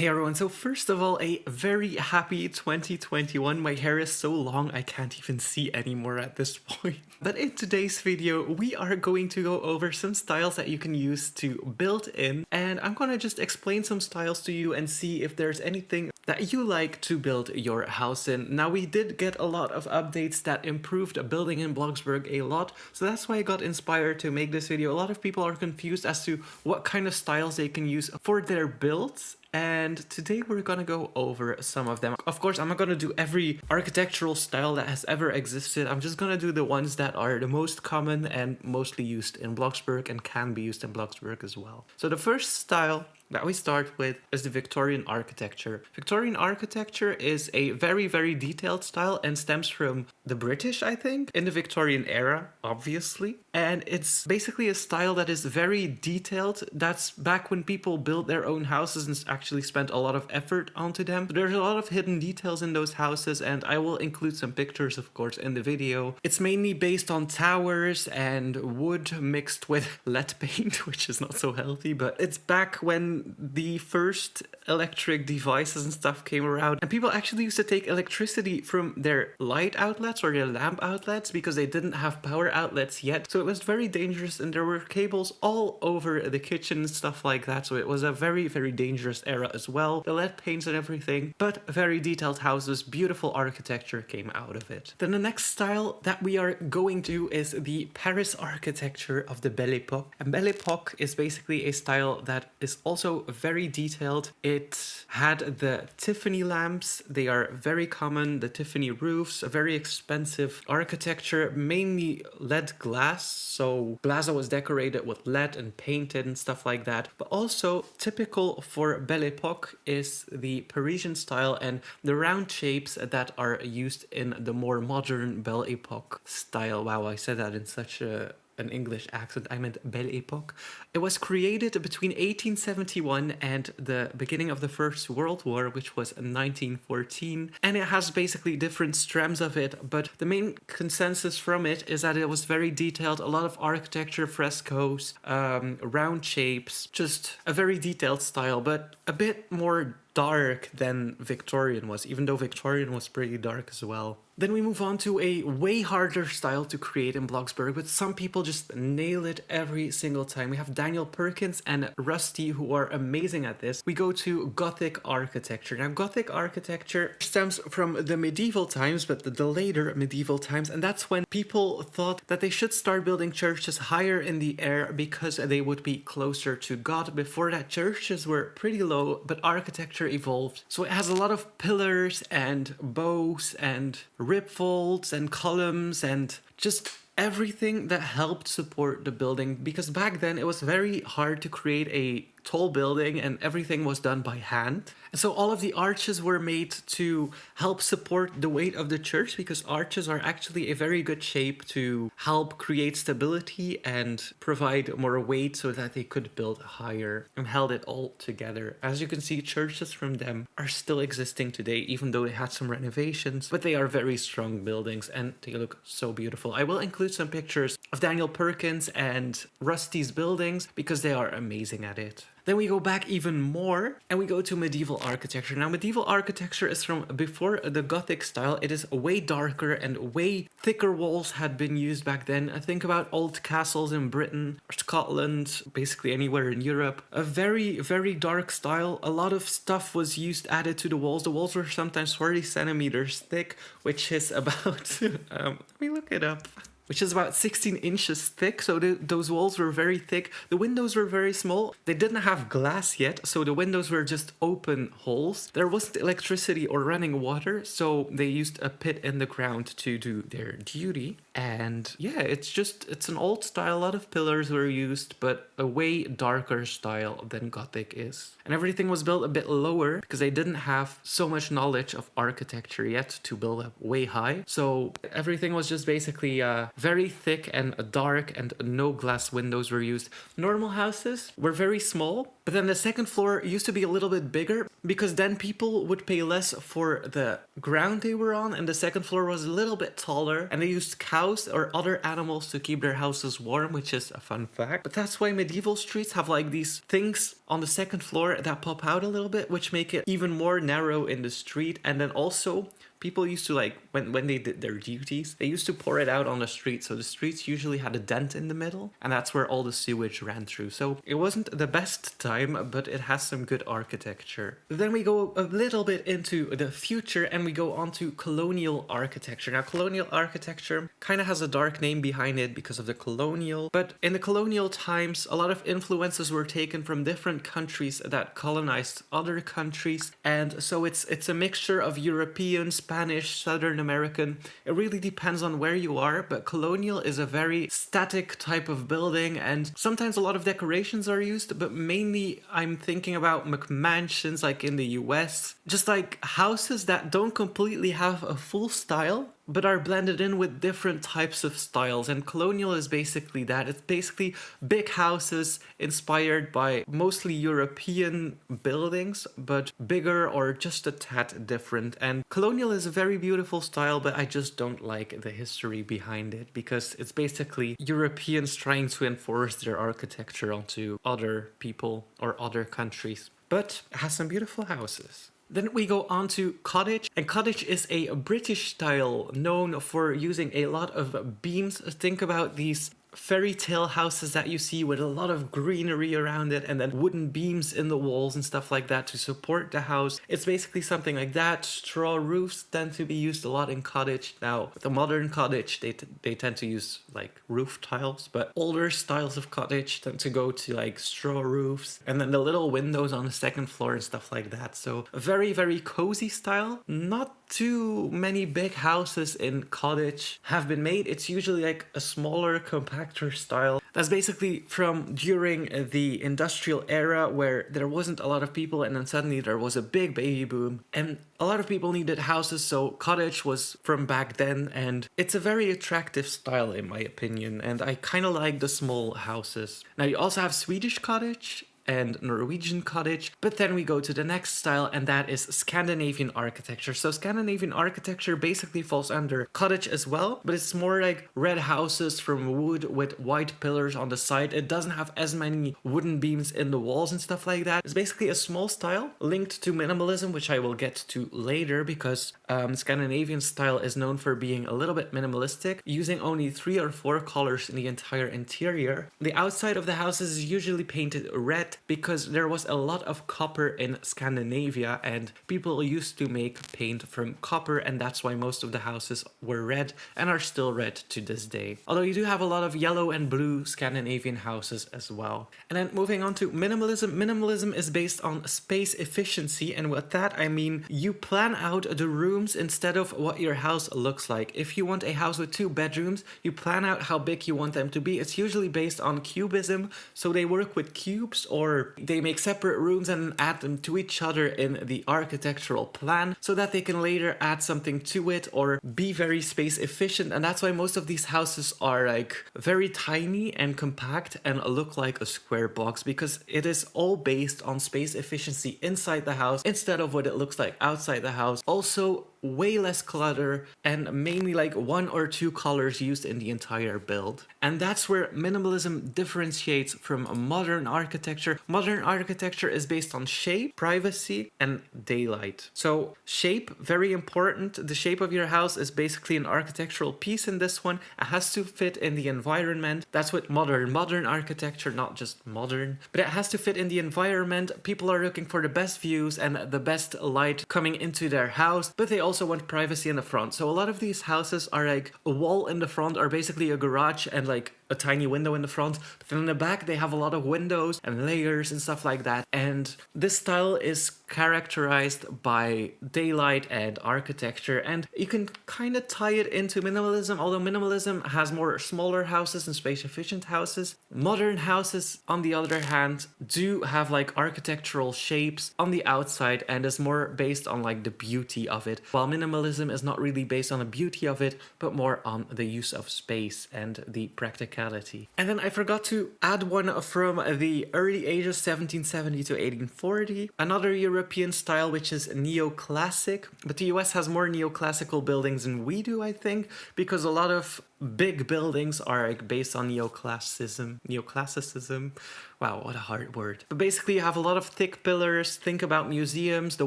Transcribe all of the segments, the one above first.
Hey everyone, so first of all, a very happy 2021. My hair is so long I can't even see anymore at this point. But in today's video, we are going to go over some styles that you can use to build in, and I'm gonna just explain some styles to you and see if there's anything that you like to build your house in. Now, we did get a lot of updates that improved building in Bloxburg a lot, so that's why I got inspired to make this video. A lot of people are confused as to what kind of styles they can use for their builds, and today we're gonna go over some of them. Of course, I'm not gonna do every architectural style that has ever existed. I'm just gonna do the ones that are the most common and mostly used in Bloxburg and can be used in Bloxburg as well. So the first style that we start with is the Victorian architecture. Victorian architecture is a very, very detailed style and stems from the British, I think, in the Victorian era, obviously. And it's basically a style that is very detailed. That's back when people built their own houses and actually spent a lot of effort onto them. There's a lot of hidden details in those houses, and I will include some pictures, of course, in the video. It's mainly based on towers and wood mixed with lead paint, which is not so healthy, but it's back when the first electric devices and stuff came around, and people actually used to take electricity from their light outlets or their lamp outlets because they didn't have power outlets yet. So it was very dangerous, and there were cables all over the kitchen and stuff like that. So it was a very, very dangerous era as well. The lead paints and everything, but very detailed houses, beautiful architecture came out of it. Then the next style that we are going to is the Paris architecture of the Belle époque. And Belle époque is basically a style that is also very detailed. It had the Tiffany lamps. They are very common. The Tiffany roofs, a very expensive architecture, mainly lead glass. So glass was decorated with lead and painted and stuff like that. But also typical for Belle époque is the Parisian style and the round shapes that are used in the more modern Belle époque style. Wow, I said that in such an English accent. I meant Belle époque. It was created between 1871 and the beginning of the First World War, which was 1914. And it has basically different strands of it, but the main consensus from it is that it was very detailed, a lot of architecture, frescoes, round shapes, just a very detailed style, but a bit more dark than Victorian was, even though Victorian was pretty dark as well. Then we move on to a way harder style to create in Bloxburg, but some people just nail it every single time. We have Daniel Perkins and Rusty, who are amazing at this. We go to Gothic architecture. Now, Gothic architecture stems from the medieval times, but the later medieval times, and that's when people thought that they should start building churches higher in the air because they would be closer to God. Before that, churches were pretty low, but architecture evolved. So it has a lot of pillars and bows and rib folds and columns and just everything that helped support the building, because back then it was very hard to create a tall building and everything was done by hand. And so all of the arches were made to help support the weight of the church, because arches are actually a very good shape to help create stability and provide more weight so that they could build higher and held it all together. As you can see, churches from them are still existing today, even though they had some renovations, but they are very strong buildings and they look so beautiful. I will include some pictures of Daniel Perkins and Rusty's buildings because they are amazing at it. Then we go back even more and we go to medieval architecture. Now, medieval architecture is from before the Gothic style. It is way darker and way thicker walls had been used back then. I think about old castles in Britain or Scotland, basically anywhere in Europe. A very, very dark style. A lot of stuff was used, added to the walls. The walls were sometimes 40 centimeters thick, which is about, let me look it up. Which is about 16 inches thick, so those walls were very thick. The windows were very small. They didn't have glass yet, so the windows were just open holes. There wasn't electricity or running water, so they used a pit in the ground to do their duty. And yeah, it's an old style. A lot of pillars were used, but a way darker style than Gothic is. And everything was built a bit lower because they didn't have so much knowledge of architecture yet to build up way high. So everything was just basically very thick and dark, and no glass windows were used. Normal houses were very small, But then the second floor used to be a little bit bigger because then people would pay less for the ground they were on, and the second floor was a little bit taller, and they used cows or other animals to keep their houses warm, which is a fun fact. But that's why medieval streets have like these things on the second floor that pop out a little bit, which make it even more narrow in the street. And then also people used to, like, when they did their duties, they used to pour it out on the street. So the streets usually had a dent in the middle, and that's where all the sewage ran through. So it wasn't the best time, but it has some good architecture. Then we go a little bit into the future, and we go on to colonial architecture. Now, colonial architecture kind of has a dark name behind it because of the colonial, but in the colonial times, a lot of influences were taken from different countries that colonized other countries, and so it's a mixture of European, Spanish, Southern American. It really depends on where you are, but colonial is a very static type of building, and sometimes a lot of decorations are used, but mainly I'm thinking about McMansions like in the US, just like houses that don't completely have a full style, but are blended in with different types of styles. And colonial is basically that. It's basically big houses inspired by mostly European buildings, but bigger or just a tad different. And colonial is a very beautiful style, but I just don't like the history behind it because it's basically Europeans trying to enforce their architecture onto other people or other countries. But it has some beautiful houses. Then we go on to cottage, and cottage is a British style known for using a lot of beams. Think about these fairy tale houses that you see with a lot of greenery around it, and then wooden beams in the walls and stuff like that to support the house. It's basically something like that. Straw roofs tend to be used a lot in cottage. Now, the modern cottage, they tend to use like roof tiles, but older styles of cottage tend to go to like straw roofs, and then the little windows on the second floor and stuff like that. So a very, very cozy style. Not too many big houses in cottage have been made. It's usually like a smaller, compactor style. That's basically from during the industrial era where there wasn't a lot of people, and then suddenly there was a big baby boom and a lot of people needed houses, so cottage was from back then, and it's a very attractive style in my opinion, and I kind of like the small houses. Now you also have Swedish cottage and Norwegian cottage, but then we go to the next style, and that is Scandinavian architecture. So Scandinavian architecture basically falls under cottage as well, but it's more like red houses from wood with white pillars on the side. It doesn't have as many wooden beams in the walls and stuff like that. It's basically a small style linked to minimalism, which I will get to later, because Scandinavian style is known for being a little bit minimalistic, using only 3 or 4 colors in the entire interior. The outside of the houses is usually painted red because there was a lot of copper in Scandinavia, and people used to make paint from copper, and that's why most of the houses were red and are still red to this day. Although you do have a lot of yellow and blue Scandinavian houses as well. And then moving on to minimalism. Minimalism is based on space efficiency, and with that I mean you plan out the rooms instead of what your house looks like. If you want a house with 2 bedrooms, you plan out how big you want them to be. It's usually based on cubism, so they work with cubes, or they make separate rooms and add them to each other in the architectural plan so that they can later add something to it or be very space efficient. And that's why most of these houses are like very tiny and compact and look like a square box, because it is all based on space efficiency inside the house instead of what it looks like outside the house. Also, way less clutter, and mainly like 1 or 2 colors used in the entire build. And that's where minimalism differentiates from modern architecture. Modern architecture is based on shape, privacy, and daylight. So shape, very important. The shape of your house is basically an architectural piece in this one. It has to fit in the environment. That's what modern architecture, not just modern, but it has to fit in the environment. People are looking for the best views and the best light coming into their house, but they also want privacy in the front. So a lot of these houses are like a wall in the front, or basically a garage and like a tiny window in the front, but then in the back they have a lot of windows and layers and stuff like that. And this style is characterized by daylight and architecture, and you can kind of tie it into minimalism, although minimalism has more smaller houses and space efficient houses. Modern houses, on the other hand, do have like architectural shapes on the outside and is more based on like the beauty of it, while while minimalism is not really based on the beauty of it, but more on the use of space and the practicality. And then I forgot to add one from the early ages, 1770 to 1840. Another European style, which is neoclassic, but the US has more neoclassical buildings than we do, I think, because a lot of big buildings are like based on neoclassicism. Wow, what a hard word. But basically you have a lot of thick pillars. Think about museums. The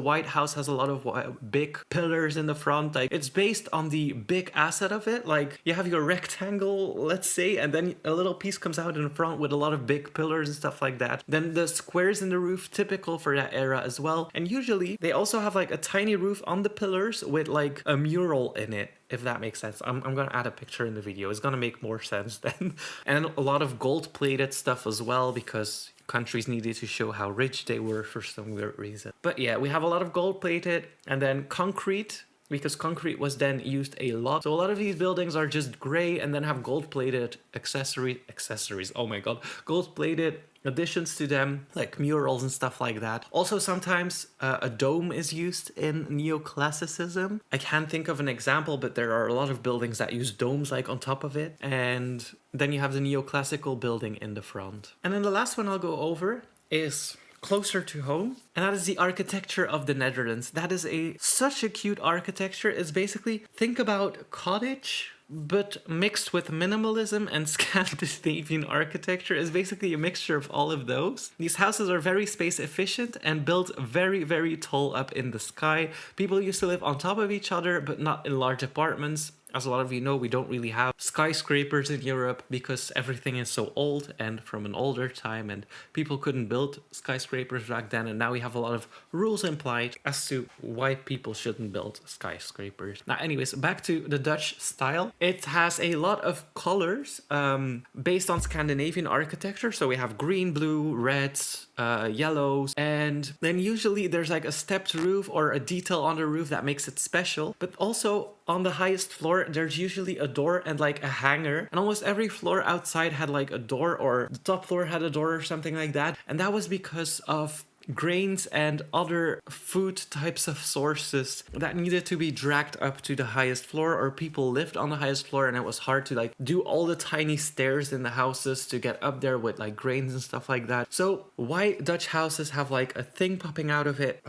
White House has a lot of big pillars in the front. Like, it's based on the big asset of it. Like, you have your rectangle, let's say, and then a little piece comes out in the front with a lot of big pillars and stuff like that. Then the squares in the roof, typical for that era as well. And usually they also have like a tiny roof on the pillars with like a mural in it, if that makes sense. I'm gonna add a picture in the video. It's gonna make more sense then. And a lot of gold-plated stuff as well, because countries needed to show how rich they were for some weird reason. But yeah, we have a lot of gold-plated, and then concrete, because concrete was then used a lot. So a lot of these buildings are just gray and then have gold-plated accessories, oh my god, gold-plated additions to them, like murals and stuff like that. Also, sometimes a dome is used in neoclassicism. I can't think of an example, but there are a lot of buildings that use domes like on top of it. And then you have the neoclassical building in the front. And then the last one I'll go over is closer to home, and that is the architecture of the Netherlands. That is such a cute architecture. It's basically, think about Cottage, but mixed with minimalism and Scandinavian architecture. Is basically a mixture of all of those. These houses are very space efficient and built very, very tall up in the sky. People used to live on top of each other, but not in large apartments. As a lot of you know, we don't really have skyscrapers in Europe because everything is so old and from an older time, and people couldn't build skyscrapers back then. And now we have a lot of rules implied as to why people shouldn't build skyscrapers. Now, anyways, back to the Dutch style. It has a lot of colors based on Scandinavian architecture. So we have green, blue, reds, yellows, and then usually there's like a stepped roof or a detail on the roof that makes it special. But also on the highest floor, there's usually a door and like a hanger, and almost every floor outside had like a door, or the top floor had a door or something like that. And that was because of grains and other food types of sources that needed to be dragged up to the highest floor, or people lived on the highest floor and it was hard to like do all the tiny stairs in the houses to get up there with like grains and stuff like that. So why Dutch houses have like a thing popping out of it,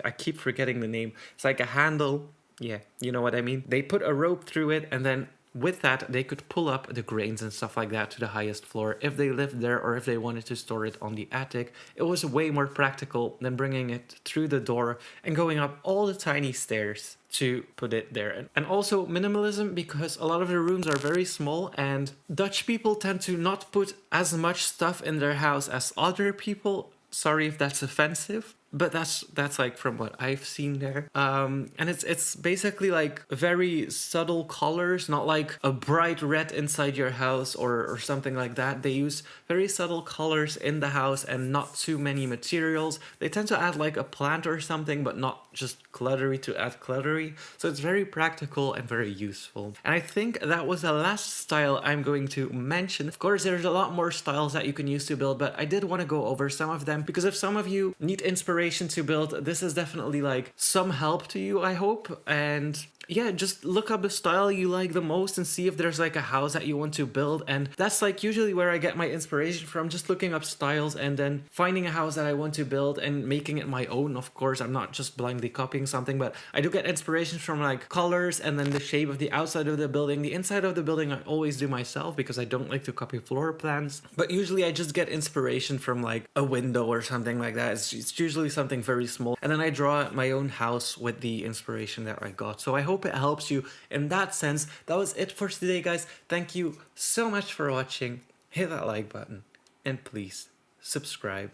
I keep forgetting the name. It's like a handle. Yeah, you know what I mean? They put a rope through it, and then with that, they could pull up the grains and stuff like that to the highest floor if they lived there, or if they wanted to store it on the attic. It was way more practical than bringing it through the door and going up all the tiny stairs to put it there. And also minimalism, because a lot of the rooms are very small, and Dutch people tend to not put as much stuff in their house as other people. Sorry if that's offensive, but that's like from what I've seen there. And it's basically like very subtle colors, not like a bright red inside your house or something like that. They use very subtle colors in the house and not too many materials. They tend to add like a plant or something, but not just cluttery to add cluttery. So it's very practical and very useful. And I think that was the last style I'm going to mention. Of course, there's a lot more styles that you can use to build, but I did want to go over some of them, because if some of you need inspiration to build, this is definitely like some help to you, I hope. And yeah, just look up the style you like the most and see if there's like a house that you want to build. And that's like usually where I get my inspiration from, just looking up styles and then finding a house that I want to build and making it my own. Of course, I'm not just blindly copying something, but I do get inspiration from like colors and then the shape of the outside of the building. The inside of the building I always do myself because I don't like to copy floor plans, but usually I just get inspiration from like a window or something like that. It's usually something very small, and then I draw my own house with the inspiration that I got. So I hope it helps you in that sense. That was it for today, guys. Thank you so much for watching. Hit that like button and please subscribe.